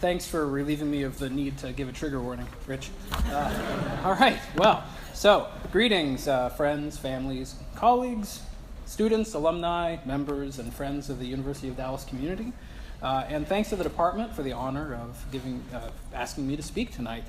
Thanks for relieving me of the need to give a trigger warning, Rich. All right, well, so greetings, friends, families, colleagues, students, alumni, members, and friends of the University of Dallas community. And thanks to the department for the honor of asking me to speak tonight.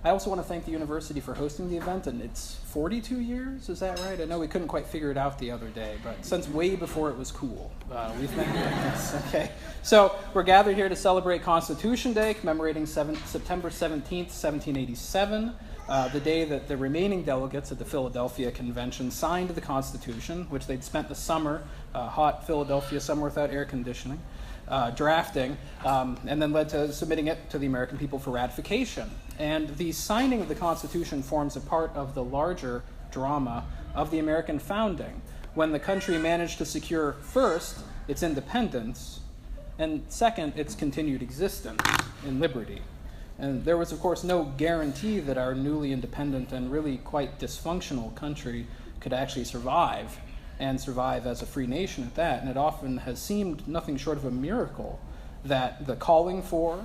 I also want to thank the university for hosting the event, and it's 42 years, is that right? I know we couldn't quite figure it out the other day, but since way before it was cool, we've been doing this. Okay, so we're gathered here to celebrate Constitution Day, commemorating September 17th, 1787, the day that the remaining delegates at the Philadelphia Convention signed the Constitution, which they'd spent the summer, hot Philadelphia summer without air conditioning, drafting, and then led to submitting it to the American people for ratification. And the signing of the Constitution forms a part of the larger drama of the American founding, when the country managed to secure, first, its independence, and second, its continued existence in liberty. And there was, of course, no guarantee that our newly independent and really quite dysfunctional country could actually survive, and survive as a free nation at that. And it often has seemed nothing short of a miracle that the calling for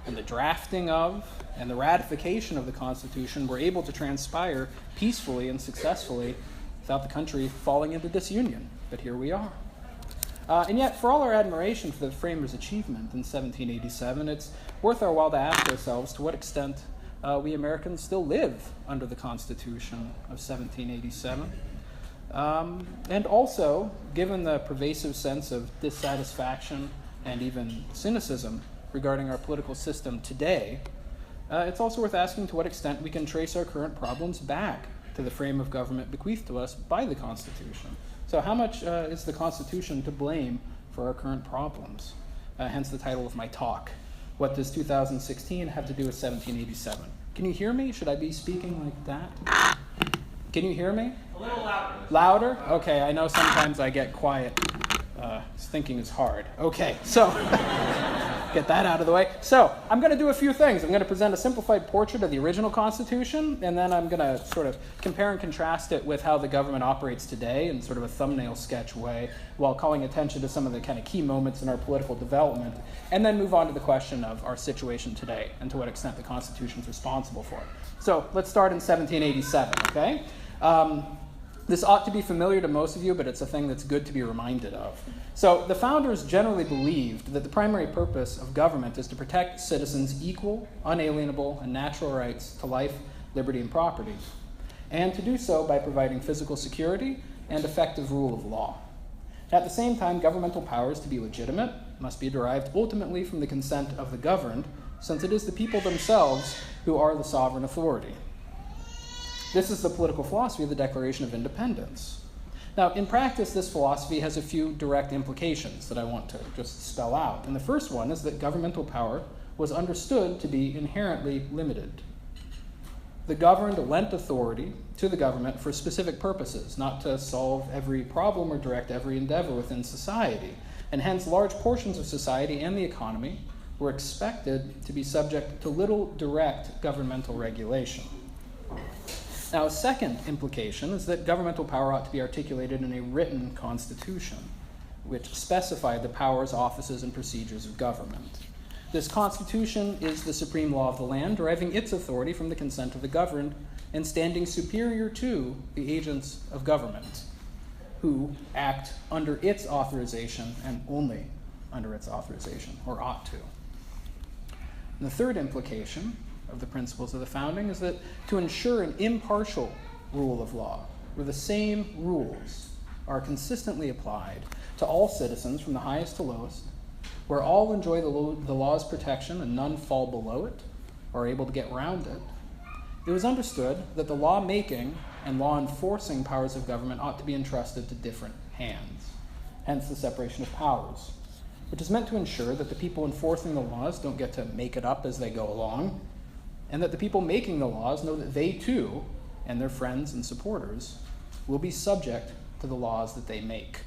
and the drafting of and the ratification of the Constitution were able to transpire peacefully and successfully without the country falling into disunion. But here we are. And yet, for all our admiration for the framers' achievement in 1787, it's worth our while to ask ourselves to what extent we Americans still live under the Constitution of 1787. And also, given the pervasive sense of dissatisfaction and even cynicism regarding our political system today, it's also worth asking to what extent we can trace our current problems back to the frame of government bequeathed to us by the Constitution. So how much is the Constitution to blame for our current problems? Hence the title of my talk. What does 2016 have to do with 1787? Can you hear me? Should I be speaking like that? Can you hear me? A little louder. Louder? Okay, I know sometimes I get quiet. Thinking is hard. Okay, so get that out of the way. So I'm going to do a few things. I'm going to present a simplified portrait of the original Constitution, and then I'm going to sort of compare and contrast it with how the government operates today in sort of a thumbnail sketch way, while calling attention to some of the kind of key moments in our political development, and then move on to the question of our situation today and to what extent the Constitution is responsible for it. So let's start in 1787, okay? This ought to be familiar to most of you, but it's a thing that's good to be reminded of. So the founders generally believed that the primary purpose of government is to protect citizens' equal, unalienable, and natural rights to life, liberty, and property, and to do so by providing physical security and effective rule of law. At the same time, governmental powers, to be legitimate, must be derived ultimately from the consent of the governed, since it is the people themselves who are the sovereign authority. This is the political philosophy of the Declaration of Independence. Now, in practice, this philosophy has a few direct implications that I want to just spell out. And the first one is that governmental power was understood to be inherently limited. The governed lent authority to the government for specific purposes, not to solve every problem or direct every endeavor within society. And hence, large portions of society and the economy were expected to be subject to little direct governmental regulation. Now, a second implication is that governmental power ought to be articulated in a written constitution, which specified the powers, offices, and procedures of government. This constitution is the supreme law of the land, deriving its authority from the consent of the governed and standing superior to the agents of government, who act under its authorization and only under its authorization, or ought to. And the third implication of the principles of the founding is that to ensure an impartial rule of law, where the same rules are consistently applied to all citizens from the highest to lowest, where all enjoy the law's protection and none fall below it or are able to get around it, it was understood that the law-making and law-enforcing powers of government ought to be entrusted to different hands, hence the separation of powers, which is meant to ensure that the people enforcing the laws don't get to make it up as they go along, and that the people making the laws know that they too, and their friends and supporters, will be subject to the laws that they make.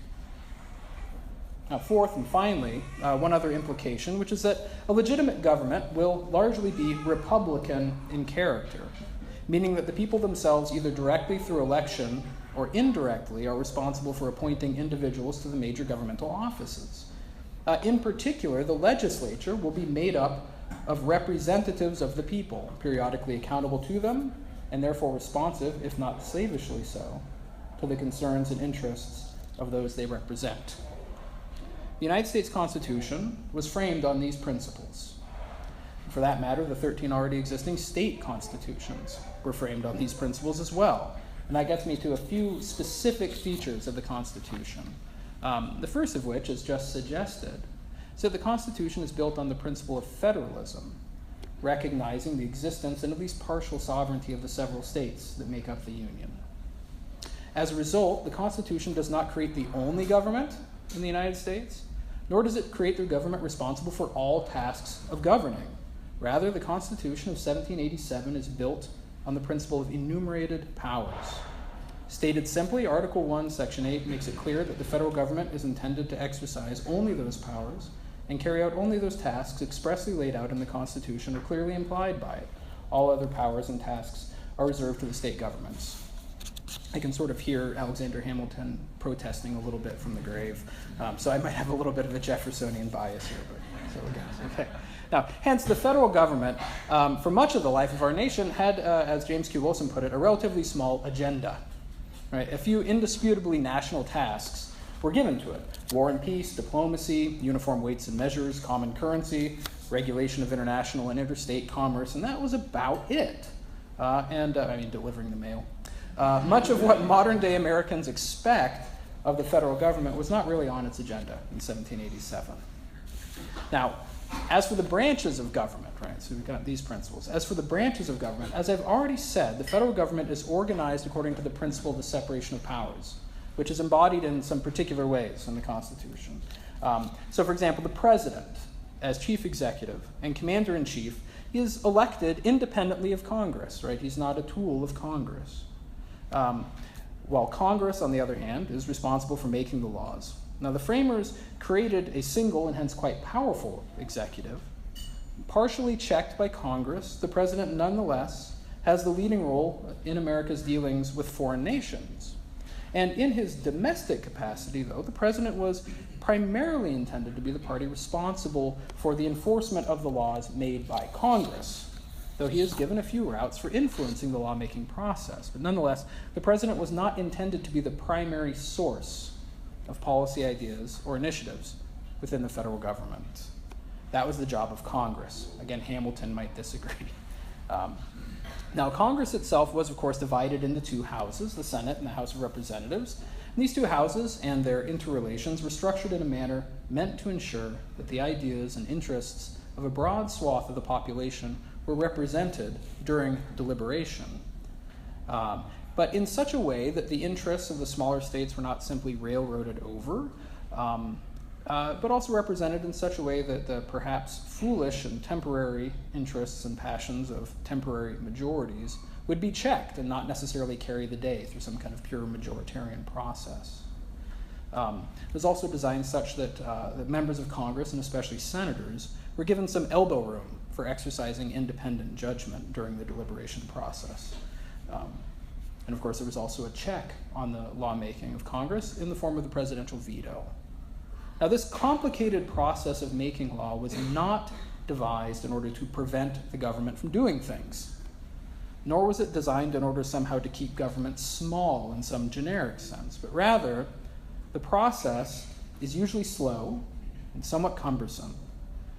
Now, fourth and finally, one other implication, which is that a legitimate government will largely be republican in character, meaning that the people themselves, either directly through election or indirectly, are responsible for appointing individuals to the major governmental offices. In particular, the legislature will be made up of representatives of the people, periodically accountable to them, and therefore responsive, if not slavishly so, to the concerns and interests of those they represent. The United States Constitution was framed on these principles. For that matter, the 13 already existing state constitutions were framed on these principles as well. And that gets me to a few specific features of the Constitution. The first of which, as just suggested, is that the Constitution is built on the principle of federalism, recognizing the existence and at least partial sovereignty of the several states that make up the Union. As a result, the Constitution does not create the only government in the United States, nor does it create the government responsible for all tasks of governing. Rather, the Constitution of 1787 is built on the principle of enumerated powers. Stated simply, Article 1, Section 8 makes it clear that the federal government is intended to exercise only those powers and carry out only those tasks expressly laid out in the Constitution or clearly implied by it. All other powers and tasks are reserved to the state governments. I can sort of hear Alexander Hamilton protesting a little bit from the grave, so I might have a little bit of a Jeffersonian bias here, but so again, okay. Now, hence, the federal government, for much of the life of our nation, had, as James Q. Wilson put it, a relatively small agenda. Right? A few indisputably national tasks were given to it: war and peace, diplomacy, uniform weights and measures, common currency, regulation of international and interstate commerce, and that was about it. Delivering the mail. Much of what modern-day Americans expect of the federal government was not really on its agenda in 1787. Now, as for the branches of government, right, so we've got these principles. As for the branches of government, as I've already said, the federal government is organized according to the principle of the separation of powers, which is embodied in some particular ways in the Constitution. So, for example, the president, as chief executive and commander-in-chief, is elected independently of Congress, right? He's not a tool of Congress. While Congress, on the other hand, is responsible for making the laws. Now, the framers created a single and hence quite powerful executive. Partially checked by Congress, the president nonetheless has the leading role in America's dealings with foreign nations. And in his domestic capacity, though, the president was primarily intended to be the party responsible for the enforcement of the laws made by Congress, though he is given a few routes for influencing the lawmaking process. But nonetheless, the president was not intended to be the primary source of policy ideas or initiatives within the federal government. That was the job of Congress. Again, Hamilton might disagree. Now, Congress itself was, of course, divided into two houses, the Senate and the House of Representatives. And these two houses and their interrelations were structured in a manner meant to ensure that the ideas and interests of a broad swath of the population were represented during deliberation. But in such a way that the interests of the smaller states were not simply railroaded over, but also represented in such a way that the perhaps foolish and temporary interests and passions of temporary majorities would be checked and not necessarily carry the day through some kind of pure majoritarian process. It was also designed such that the members of Congress, and especially senators, were given some elbow room for exercising independent judgment during the deliberation process. And of course, there was also a check on the lawmaking of Congress in the form of the presidential veto. Now, this complicated process of making law was not devised in order to prevent the government from doing things, nor was it designed in order somehow to keep government small in some generic sense, but rather, the process is usually slow and somewhat cumbersome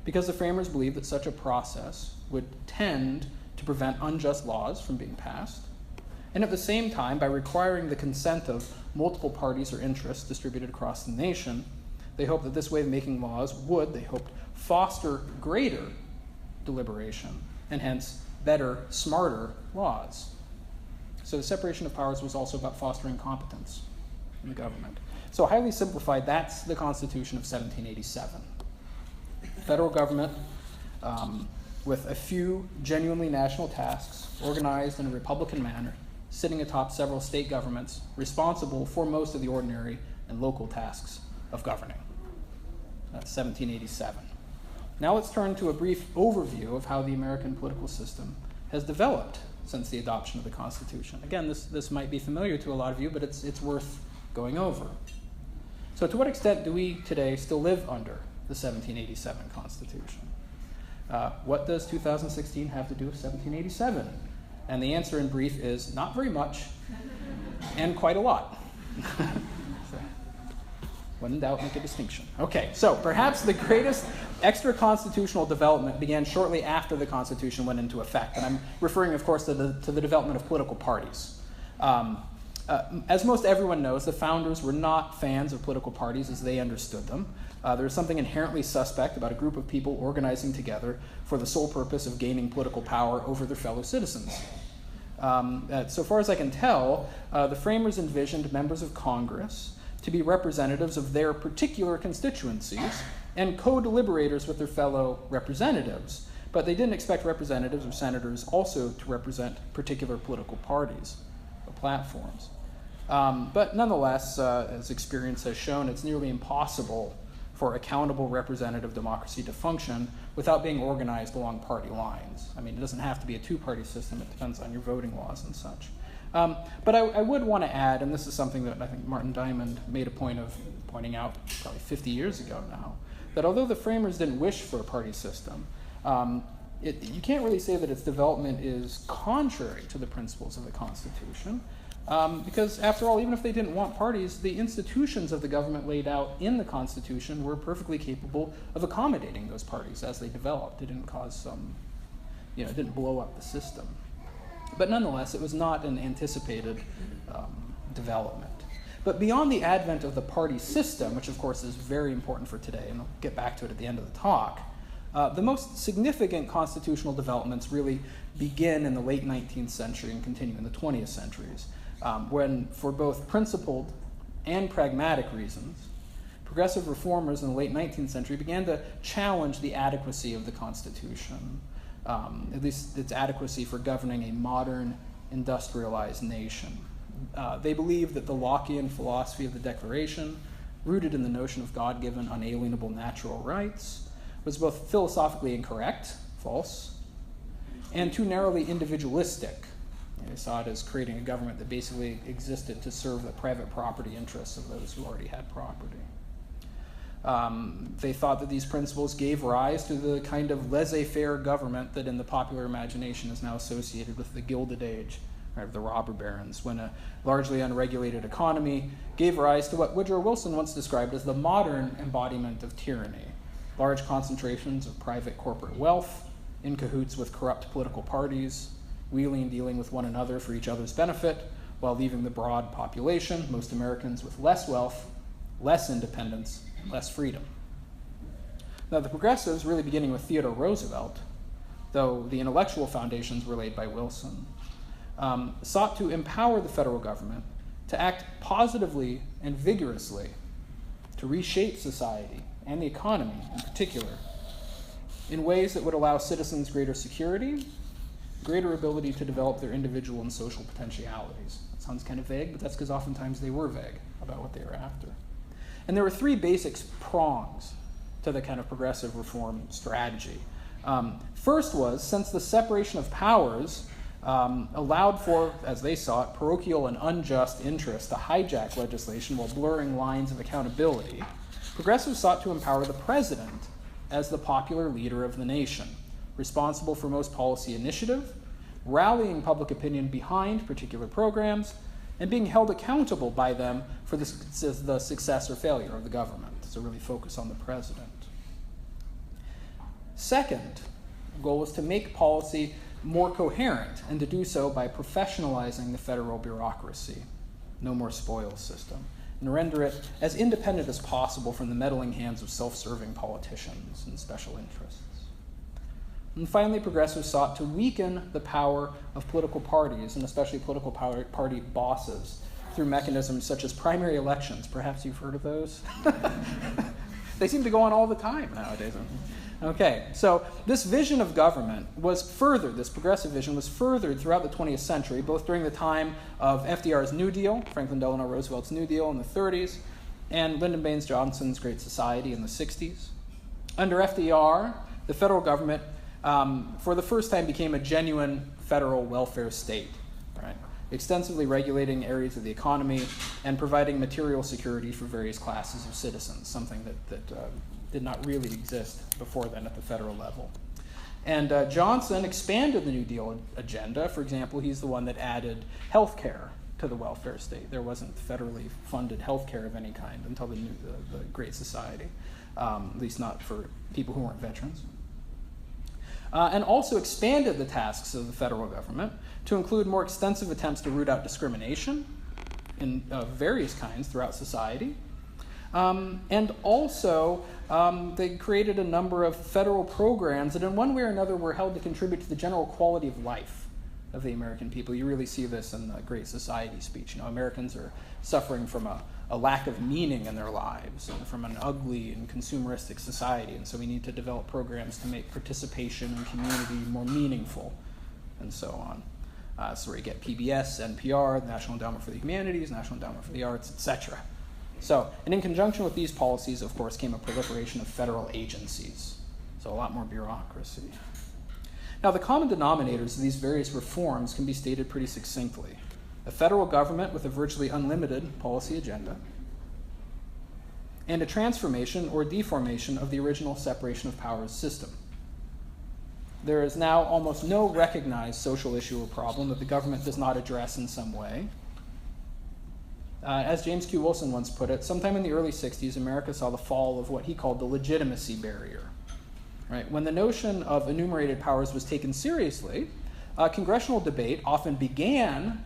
because the framers believed that such a process would tend to prevent unjust laws from being passed, and at the same time, by requiring the consent of multiple parties or interests distributed across the nation, they hoped that this way of making laws would, they hoped, foster greater deliberation and hence better, smarter laws. So the separation of powers was also about fostering competence in the government. So highly simplified, that's the Constitution of 1787. Federal government with a few genuinely national tasks organized in a republican manner, sitting atop several state governments responsible for most of the ordinary and local tasks of governing. That's 1787. Now let's turn to a brief overview of how the American political system has developed since the adoption of the Constitution. Again, this might be familiar to a lot of you, but it's worth going over. So to what extent do we today still live under the the 1787 Constitution. What does 2016 have to do with 1787? And the answer in brief is not very much and quite a lot. So, when in doubt, make a distinction. Okay, so perhaps the greatest extra-constitutional development began shortly after the Constitution went into effect. And I'm referring, of course, to the development of political parties. As most everyone knows, the founders were not fans of political parties as they understood them. There was something inherently suspect about a group of people organizing together for the sole purpose of gaining political power over their fellow citizens. So far as I can tell, the framers envisioned members of Congress to be representatives of their particular constituencies and co-deliberators with their fellow representatives. But they didn't expect representatives or senators also to represent particular political parties or platforms. But nonetheless, as experience has shown, it's nearly impossible for accountable representative democracy to function without being organized along party lines. I mean, it doesn't have to be a two-party system. It depends on your voting laws and such. But I would want to add, and this is something that I think Martin Diamond made a point of pointing out probably 50 years ago now, that although the framers didn't wish for a party system, you can't really say that its development is contrary to the principles of the Constitution. Because after all, even if they didn't want parties, the institutions of the government laid out in the Constitution were perfectly capable of accommodating those parties as they developed. It didn't cause some, it didn't blow up the system. But nonetheless, it was not an anticipated development. But beyond the advent of the party system, which of course is very important for today, and I'll get back to it at the end of the talk, the most significant constitutional developments really begin in the late 19th century and continue in the 20th centuries, when, for both principled and pragmatic reasons, progressive reformers in the late 19th century began to challenge the adequacy of the Constitution, at least its adequacy for governing a modern, industrialized nation. They believed that the Lockean philosophy of the Declaration, rooted in the notion of God-given unalienable natural rights, was both philosophically incorrect, false, and too narrowly individualistic. They saw it as creating a government that basically existed to serve the private property interests of those who already had property. They thought that these principles gave rise to the kind of laissez-faire government that in the popular imagination is now associated with the Gilded Age, right, of the robber barons, when a largely unregulated economy gave rise to what Woodrow Wilson once described as the modern embodiment of tyranny. Large concentrations of private corporate wealth, in cahoots with corrupt political parties, wheeling and dealing with one another for each other's benefit, while leaving the broad population, most Americans, with less wealth, less independence, and less freedom. Now, the progressives, really beginning with Theodore Roosevelt, though the intellectual foundations were laid by Wilson, sought to empower the federal government to act positively and vigorously to reshape society and the economy in particular, in ways that would allow citizens greater security, greater ability to develop their individual and social potentialities. That sounds kind of vague, but that's because oftentimes they were vague about what they were after. And there were three basic prongs to the kind of progressive reform strategy. First was, since the separation of powers allowed for, as they saw it, parochial and unjust interests to hijack legislation while blurring lines of accountability, progressives sought to empower the president as the popular leader of the nation, responsible for most policy initiative, rallying public opinion behind particular programs, and being held accountable by them for the success or failure of the government. So really focus on the president. Second, the goal was to make policy more coherent, and to do so by professionalizing the federal bureaucracy, no more spoils system, and render it as independent as possible from the meddling hands of self-serving politicians and special interests. And finally, progressives sought to weaken the power of political parties, and especially political party bosses, through mechanisms such as primary elections. Perhaps you've heard of those? They seem to go on all the time nowadays. Okay, so this vision of government was furthered, this progressive vision was furthered throughout the 20th century, both during the time of FDR's New Deal, Franklin Delano Roosevelt's New Deal in the 30s, and Lyndon Baines Johnson's Great Society in the 60s. Under FDR, the federal government, for the first time, became a genuine federal welfare state, right? Extensively regulating areas of the economy and providing material security for various classes of citizens, something that did not really exist before then at the federal level. And Johnson expanded the New Deal agenda. For example, he's the one that added health care to the welfare state. There wasn't federally funded health care of any kind until the Great Society, at least not for people who weren't veterans. And also expanded the tasks of the federal government to include more extensive attempts to root out discrimination in various kinds throughout society. And also, they created a number of federal programs that in one way or another were held to contribute to the general quality of life of the American people. You really see this in the Great Society speech. Americans are suffering from a lack of meaning in their lives and from an ugly and consumeristic society. And so we need to develop programs to make participation in community more meaningful and so on. So where you get PBS, NPR, the National Endowment for the Humanities, National Endowment for the Arts, etc. So, and in conjunction with these policies, of course, came a proliferation of federal agencies. So a lot more bureaucracy. Now, the common denominators of these various reforms can be stated pretty succinctly. A federal government with a virtually unlimited policy agenda, and a transformation or deformation of the original separation of powers system. There is now almost no recognized social issue or problem that the government does not address in some way. As James Q. Wilson once put it, sometime in the early 60s, America saw the fall of what he called the legitimacy barrier. Right? When the notion of enumerated powers was taken seriously, congressional debate often began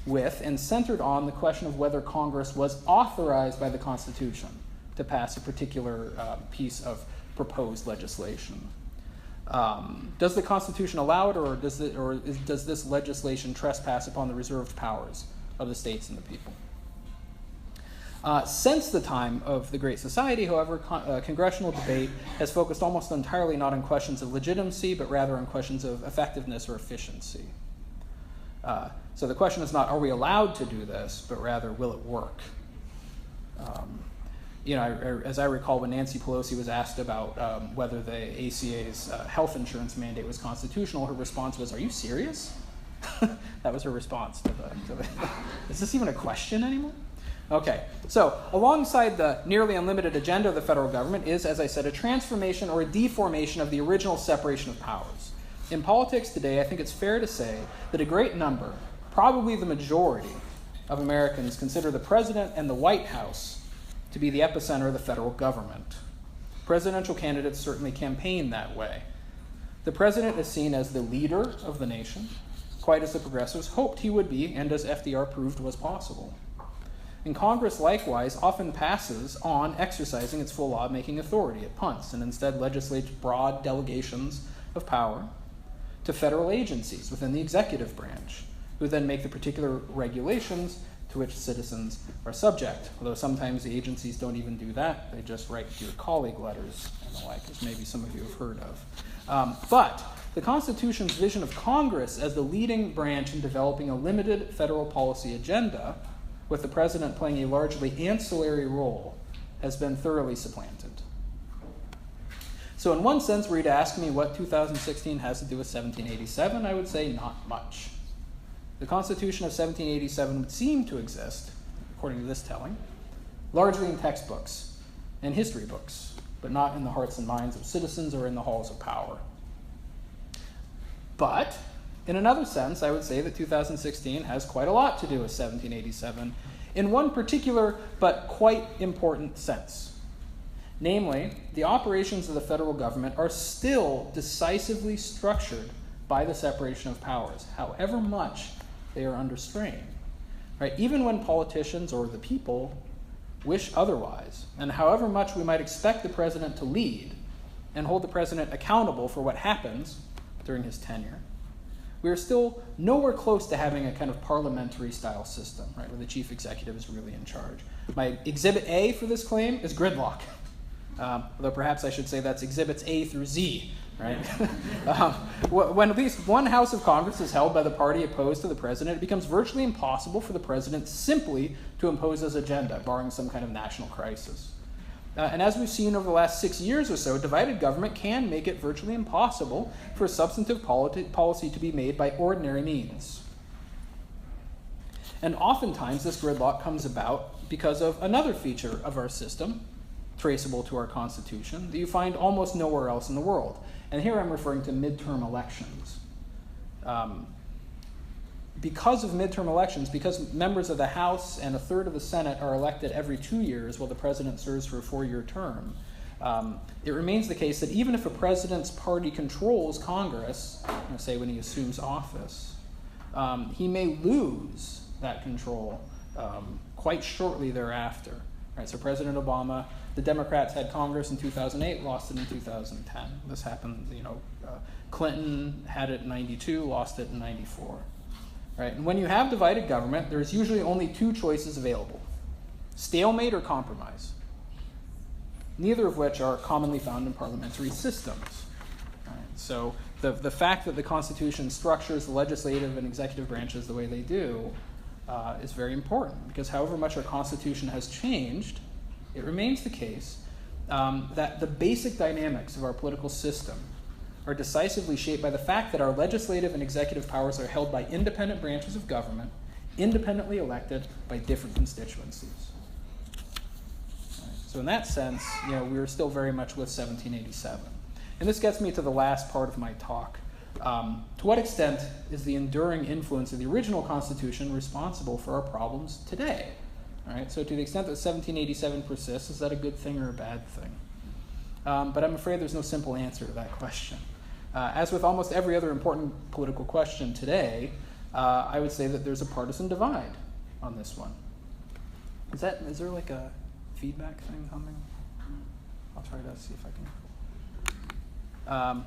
with and centered on the question of whether Congress was authorized by the Constitution to pass a particular piece of proposed legislation. Does the Constitution allow it, or does this legislation trespass upon the reserved powers of the states and the people? Since the time of the Great Society, however, congressional debate has focused almost entirely not on questions of legitimacy, but rather on questions of effectiveness or efficiency. So the question is not, are we allowed to do this, but rather, will it work? As I recall, when Nancy Pelosi was asked about whether the ACA's health insurance mandate was constitutional, her response was, "Are you serious?" That was her response to the is this even a question anymore? Okay, so alongside the nearly unlimited agenda of the federal government is, as I said, a transformation or a deformation of the original separation of powers. In politics today, I think it's fair to say that a great number, probably the majority, of Americans consider the president and the White House to be the epicenter of the federal government. Presidential candidates certainly campaign that way. The president is seen as the leader of the nation, quite as the progressives hoped he would be, and as FDR proved was possible. And Congress, likewise, often passes on exercising its full law-making authority. It punts and instead legislates broad delegations of power to federal agencies within the executive branch, who then make the particular regulations to which citizens are subject. Although sometimes the agencies don't even do that. They just write dear colleague letters and the like, as maybe some of you have heard of. But the Constitution's vision of Congress as the leading branch in developing a limited federal policy agenda, with the president playing a largely ancillary role, has been thoroughly supplanted. So in one sense, were you to ask me what 2016 has to do with 1787, I would say not much. The Constitution of 1787 would seem to exist, according to this telling, largely in textbooks and history books, but not in the hearts and minds of citizens or in the halls of power. But in another sense, I would say that 2016 has quite a lot to do with 1787 in one particular but quite important sense. Namely, the operations of the federal government are still decisively structured by the separation of powers, however much they are under strain. Right? Even when politicians or the people wish otherwise, and however much we might expect the president to lead and hold the president accountable for what happens during his tenure, we are still nowhere close to having a kind of parliamentary style system, right, where the chief executive is really in charge. My exhibit A for this claim is gridlock. Although perhaps I should say that's exhibits A through Z, right? When at least one house of Congress is held by the party opposed to the president, it becomes virtually impossible for the president simply to impose his agenda, barring some kind of national crisis. And as we've seen over the last 6 years or so, divided government can make it virtually impossible for substantive policy to be made by ordinary means. And oftentimes this gridlock comes about because of another feature of our system, traceable to our Constitution that you find almost nowhere else in the world. And here I'm referring to midterm elections. Because of midterm elections, because members of the House and a third of the Senate are elected every 2 years while the president serves for a 4-year term, it remains the case that even if a president's party controls Congress, say when he assumes office, he may lose that control quite shortly thereafter. Right, so President Obama, the Democrats had Congress in 2008, lost it in 2010. This happened, Clinton had it in 92, lost it in 94. Right, and when you have divided government, there's usually only 2 choices available: stalemate or compromise, neither of which are commonly found in parliamentary systems. Right, so the fact that the Constitution structures the legislative and executive branches the way they do is very important, because however much our Constitution has changed, it remains the case that the basic dynamics of our political system are decisively shaped by the fact that our legislative and executive powers are held by independent branches of government, independently elected by different constituencies. Right. So in that sense, we are still very much with 1787. And this gets me to the last part of my talk. To what extent is the enduring influence of the original Constitution responsible for our problems today? All right, so to the extent that 1787 persists, is that a good thing or a bad thing? But I'm afraid there's no simple answer to that question. As with almost every other important political question today, I would say that there's a partisan divide on this one. Is there like a feedback thing coming? I'll try to see if I can.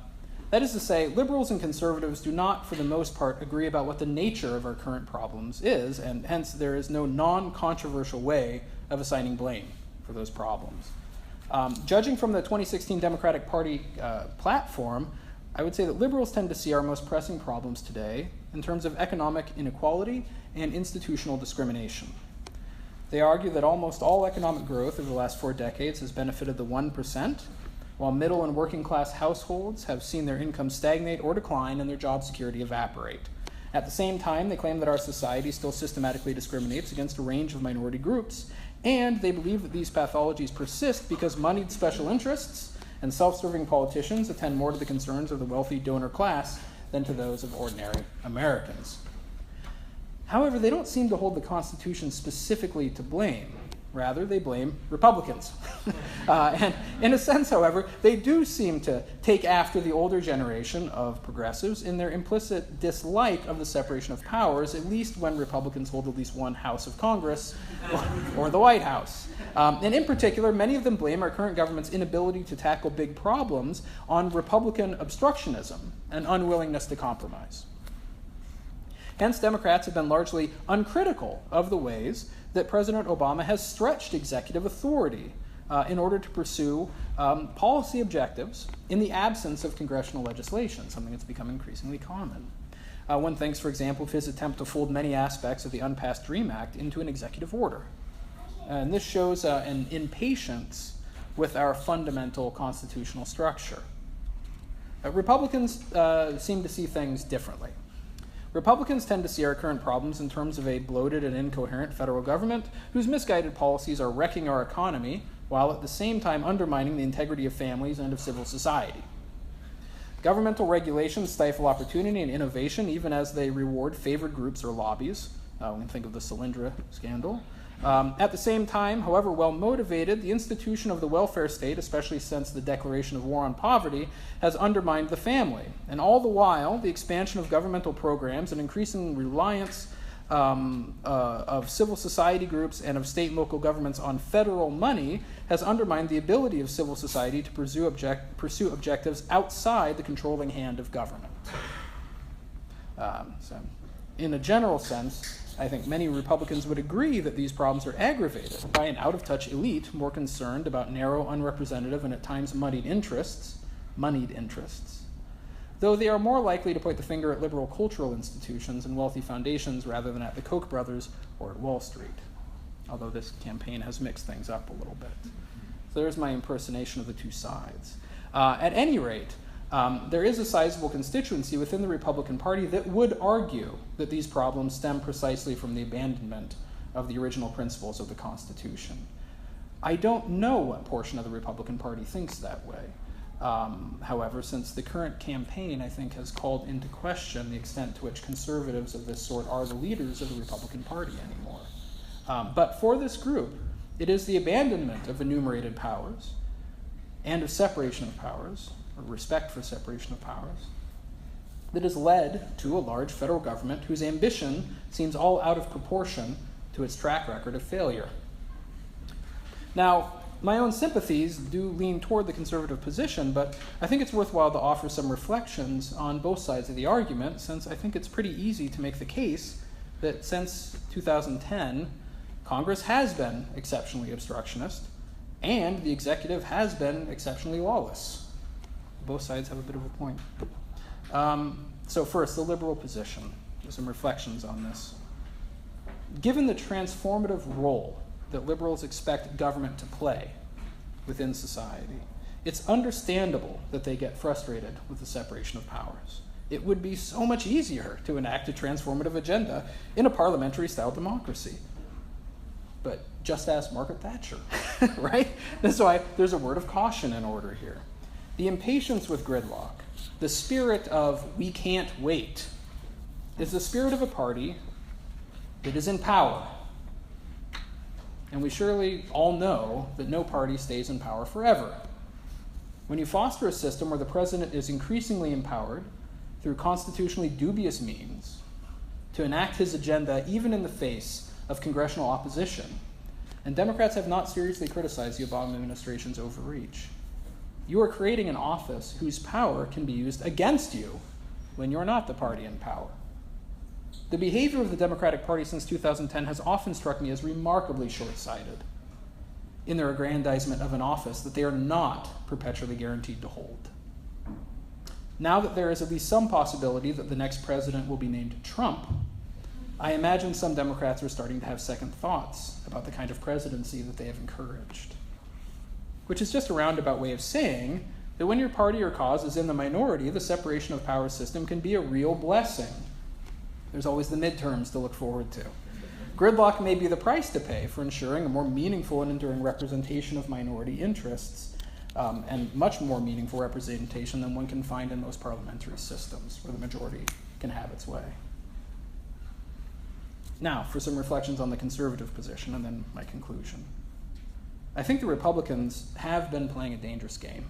That is to say, liberals and conservatives do not, for the most part, agree about what the nature of our current problems is, and hence there is no non-controversial way of assigning blame for those problems. Judging from the 2016 Democratic Party platform, I would say that liberals tend to see our most pressing problems today in terms of economic inequality and institutional discrimination. They argue that almost all economic growth over the last 4 decades has benefited the 1%, while middle and working class households have seen their income stagnate or decline and their job security evaporate. At the same time, they claim that our society still systematically discriminates against a range of minority groups, and they believe that these pathologies persist because moneyed special interests and self-serving politicians attend more to the concerns of the wealthy donor class than to those of ordinary Americans. However, they don't seem to hold the Constitution specifically to blame. Rather, they blame Republicans. And in a sense, however, they do seem to take after the older generation of progressives in their implicit dislike of the separation of powers, at least when Republicans hold at least one House of Congress or the White House. And in particular, many of them blame our current government's inability to tackle big problems on Republican obstructionism and unwillingness to compromise. Hence, Democrats have been largely uncritical of the ways that President Obama has stretched executive authority in order to pursue policy objectives in the absence of congressional legislation, something that's become increasingly common. One thinks, for example, of his attempt to fold many aspects of the unpassed DREAM Act into an executive order. And this shows an impatience with our fundamental constitutional structure. Republicans seem to see things differently. Republicans tend to see our current problems in terms of a bloated and incoherent federal government whose misguided policies are wrecking our economy while at the same time undermining the integrity of families and of civil society. Governmental regulations stifle opportunity and innovation even as they reward favored groups or lobbies. We can think of the Solyndra scandal. At the same time, however well motivated, the institution of the welfare state, especially since the declaration of war on poverty, has undermined the family. And all the while, the expansion of governmental programs and increasing reliance of civil society groups and of state and local governments on federal money has undermined the ability of civil society to pursue objectives outside the controlling hand of government. So, in a general sense, I think many Republicans would agree that these problems are aggravated by an out-of-touch elite more concerned about narrow, unrepresentative, and at times moneyed interests, though they are more likely to point the finger at liberal cultural institutions and wealthy foundations rather than at the Koch brothers or at Wall Street, although this campaign has mixed things up a little bit. So there's my impersonation of the two sides. At any rate, there is a sizable constituency within the Republican Party that would argue that these problems stem precisely from the abandonment of the original principles of the Constitution. I don't know what portion of the Republican Party thinks that way. However, since the current campaign, I think, has called into question the extent to which conservatives of this sort are the leaders of the Republican Party anymore. But for this group, it is the abandonment of enumerated powers and of separation of powers, or respect for separation of powers, that has led to a large federal government whose ambition seems all out of proportion to its track record of failure. Now, my own sympathies do lean toward the conservative position, but I think it's worthwhile to offer some reflections on both sides of the argument, since I think it's pretty easy to make the case that since 2010, Congress has been exceptionally obstructionist, and the executive has been exceptionally lawless. Both sides have a bit of a point. So first, the liberal position. There's some reflections on this. Given the transformative role that liberals expect government to play within society, it's understandable that they get frustrated with the separation of powers. It would be so much easier to enact a transformative agenda in a parliamentary-style democracy. But just ask Margaret Thatcher, right? That's why there's a word of caution in order here. The impatience with gridlock, the spirit of "we can't wait," is the spirit of a party that is in power. And we surely all know that no party stays in power forever. When you foster a system where the president is increasingly empowered through constitutionally dubious means to enact his agenda even in the face of congressional opposition, and Democrats have not seriously criticized the Obama administration's overreach, you are creating an office whose power can be used against you when you're not the party in power. The behavior of the Democratic Party since 2010 has often struck me as remarkably short-sighted in their aggrandizement of an office that they are not perpetually guaranteed to hold. Now that there is at least some possibility that the next president will be named Trump, I imagine some Democrats are starting to have second thoughts about the kind of presidency that they have encouraged. Which is just a roundabout way of saying that when your party or cause is in the minority, the separation of powers system can be a real blessing. There's always the midterms to look forward to. Gridlock may be the price to pay for ensuring a more meaningful and enduring representation of minority interests, and much more meaningful representation than one can find in most parliamentary systems where the majority can have its way. Now, for some reflections on the conservative position and then my conclusion. I think the Republicans have been playing a dangerous game.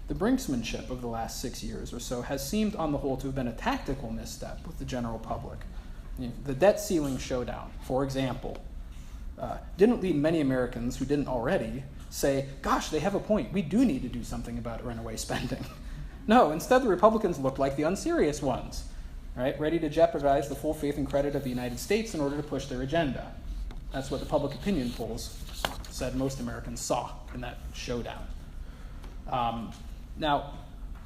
The brinksmanship of the last 6 years or so has seemed on the whole to have been a tactical misstep with the general public. The debt ceiling showdown, for example, didn't lead many Americans who didn't already say, gosh, they have a point, we do need to do something about runaway spending. No, instead the Republicans looked like the unserious ones, right? Ready to jeopardize the full faith and credit of the United States in order to push their agenda. That's what the public opinion polls said most Americans saw in that showdown. Now,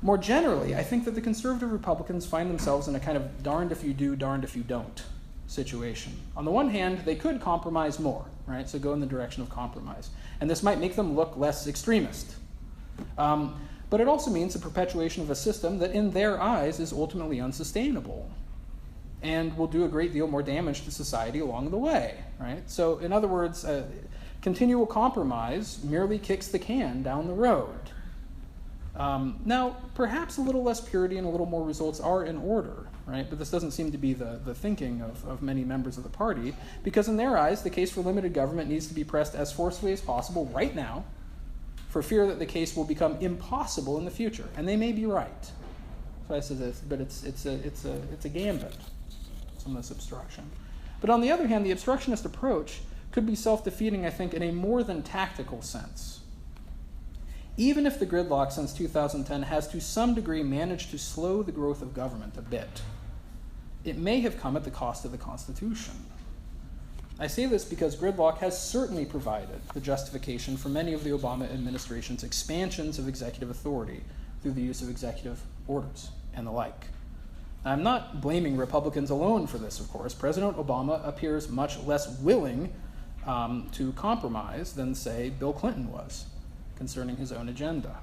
more generally, I think that the conservative Republicans find themselves in a kind of darned if you do, darned if you don't situation. On the one hand, they could compromise more, right? So go in the direction of compromise. And this might make them look less extremist. But it also means the perpetuation of a system that in their eyes is ultimately unsustainable and will do a great deal more damage to society along the way, right? So in other words, continual compromise merely kicks the can down the road. Now, perhaps a little less purity and a little more results are in order, right? But this doesn't seem to be the thinking of many members of the party, because in their eyes, the case for limited government needs to be pressed as forcefully as possible right now, for fear that the case will become impossible in the future. And they may be right. So I say this, but it's a gambit, some of this obstruction. But on the other hand, the obstructionist approach could be self-defeating, I think, in a more than tactical sense. Even if the gridlock since 2010 has to some degree managed to slow the growth of government a bit, it may have come at the cost of the Constitution. I say this because gridlock has certainly provided the justification for many of the Obama administration's expansions of executive authority through the use of executive orders and the like. I'm not blaming Republicans alone for this, of course. President Obama appears much less willing to compromise than, say, Bill Clinton was concerning his own agenda.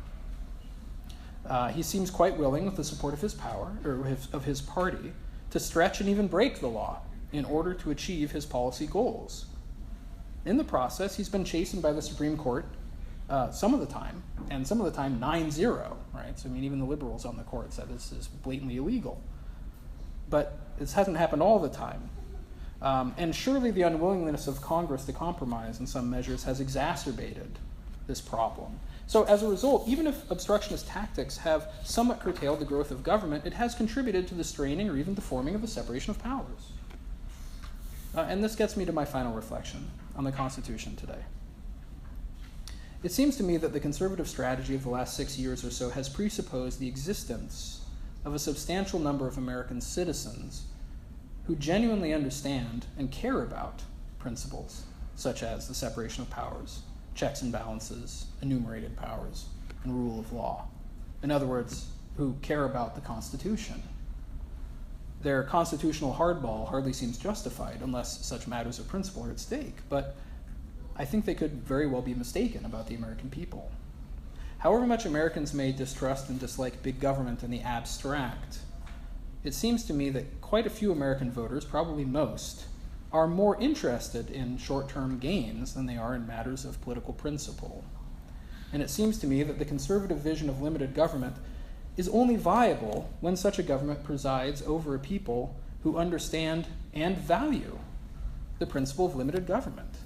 He seems quite willing, with the support of his power, or of his party, to stretch and even break the law in order to achieve his policy goals. In the process, he's been chastened by the Supreme Court some of the time, and some of the time 9-0, right? So, I mean, even the liberals on the court said this is blatantly illegal. But this hasn't happened all the time. And surely the unwillingness of Congress to compromise in some measures has exacerbated this problem. So as a result, even if obstructionist tactics have somewhat curtailed the growth of government, it has contributed to the straining or even deforming of the separation of powers. And this gets me to my final reflection on the Constitution today. It seems to me that the conservative strategy of the last 6 years or so has presupposed the existence of a substantial number of American citizens who genuinely understand and care about principles such as the separation of powers, checks and balances, enumerated powers, and rule of law. In other words, who care about the Constitution. Their constitutional hardball hardly seems justified unless such matters of principle are at stake, but I think they could very well be mistaken about the American people. However much Americans may distrust and dislike big government in the abstract, it seems to me that quite a few American voters, probably most, are more interested in short-term gains than they are in matters of political principle. And it seems to me that the conservative vision of limited government is only viable when such a government presides over a people who understand and value the principle of limited government,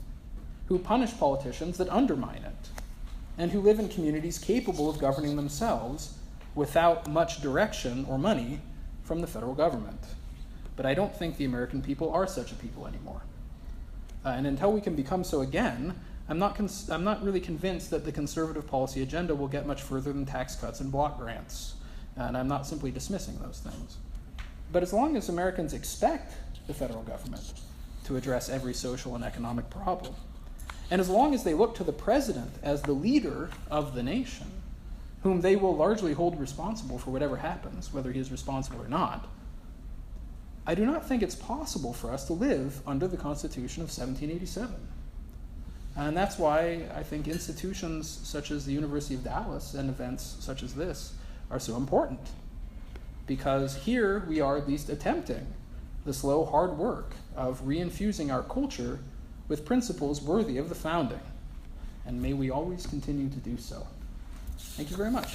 who punish politicians that undermine it, and who live in communities capable of governing themselves without much direction or money from the federal government. But I don't think the American people are such a people anymore. And until we can become so again, I'm not really convinced that the conservative policy agenda will get much further than tax cuts and block grants. And I'm not simply dismissing those things. But as long as Americans expect the federal government to address every social and economic problem, and as long as they look to the president as the leader of the nation, whom they will largely hold responsible for whatever happens, whether he is responsible or not, I do not think it's possible for us to live under the Constitution of 1787. And that's why I think institutions such as the University of Dallas and events such as this are so important. Because here we are at least attempting the slow, hard work of reinfusing our culture with principles worthy of the founding. And may we always continue to do so. Thank you very much.